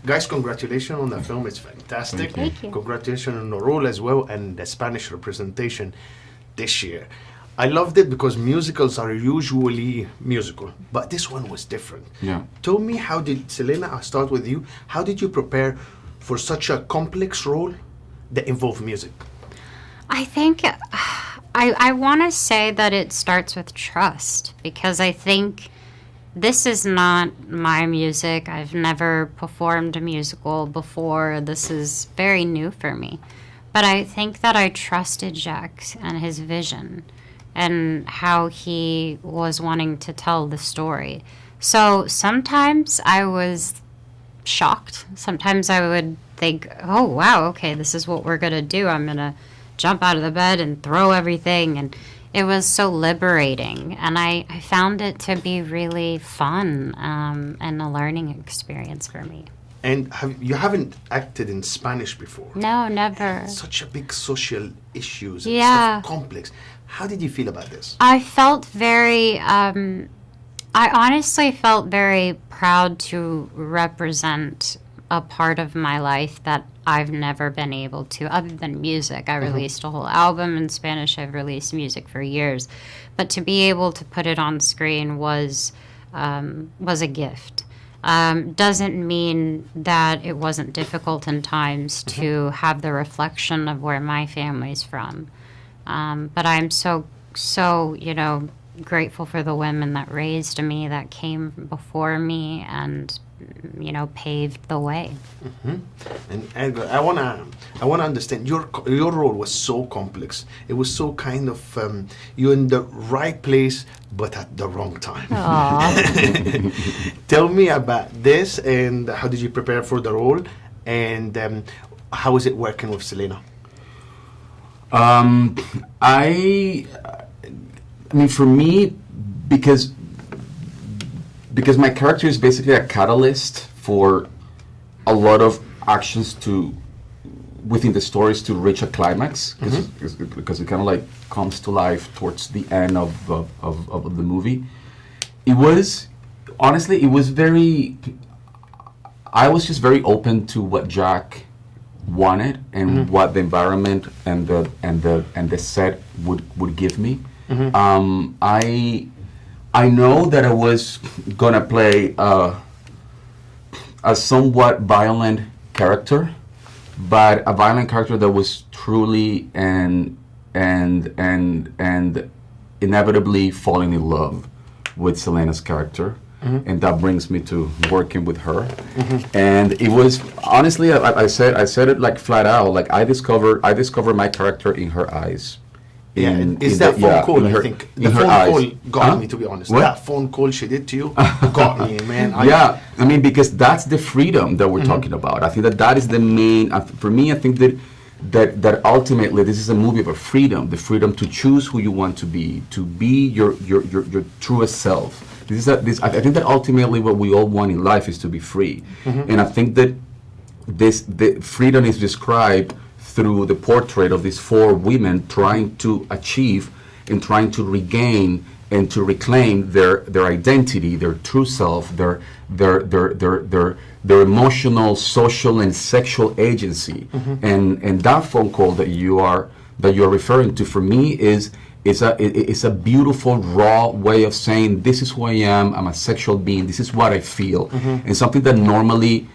Guys, congratulations on the film. It's fantastic. Thank you. Congratulations on the role as well and the Spanish representation this year. I loved it because musicals are usually musical, but this one was different. Yeah. Tell me, how did, Selena, I'll start with you. How did you prepare for such a complex role that involved music? I think I want to say that it starts with trust, because I think this is not my music. I've never performed a musical before. This is very new for me. But I think that I trusted Jacques and his vision and how he was wanting to tell the story. So sometimes I was shocked. Sometimes I would think, oh, wow, okay, this is what we're going to do. I'm going to jump out of the bed and throw everything. And it was so liberating. And I found it to be really fun and a learning experience for me. And you haven't acted in Spanish before. No, never. Such a big social issues and Yeah. stuff, complex. How did you feel about this? I felt very, I honestly felt very proud to represent a part of my life that I've never been able to, other than music. I released a whole album in Spanish. I've released music for years. But to be able to put it on screen was a gift. Doesn't mean that it wasn't difficult in times to have the reflection of where my family's from. But I'm so, grateful for the women that raised me, that came before me and, paved the way. And Edgar, I wanna understand your role was so complex. It was so kind of you're in the right place but at the wrong time. Tell me about this, and how did you prepare for the role, and how is it working with Selena? I mean, for me, because my character is basically a catalyst for a lot of actions within the stories to reach a climax, because it kind of like comes to life towards the end of the movie. It was, honestly, I was just very open to what Jack wanted and what the environment and the set would give me. I know that I was gonna play a somewhat violent character, but a violent character that was truly and inevitably falling in love with Selena's character. And that brings me to working with her. And it was, honestly, I said it like flat out, like I discovered my character in her eyes. That phone call, I think. The phone call got me, to be honest. What? That phone call she did to you got me, man. I mean, because that's the freedom that we're talking about. I think that is the main, for me, I think that ultimately this is a movie about freedom, the freedom to choose who you want to be your truest self. I think that ultimately what we all want in life is to be free. And I think that the freedom is described through the portrait of these four women trying to achieve and trying to regain and to reclaim their identity, their true self, their emotional, social, and sexual agency. And that phone call that you're referring to, for me, is a beautiful, raw way of saying, this is who I am. I'm a sexual being. This is what I feel. And something that normally,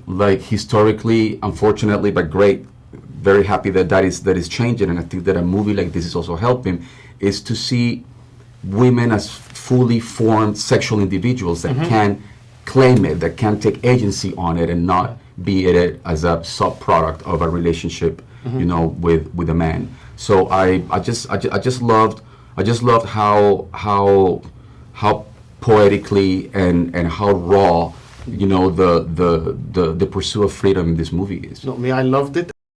like historically, unfortunately, but great, very happy that is changing. And I think that a movie like this is also helping, is to see women as fully formed sexual individuals that can claim it, that can take agency on it, and not be it as a sub-product of a relationship, with a man. So I just loved how poetically and how raw, the pursuit of freedom in this movie is. No, me, I loved it.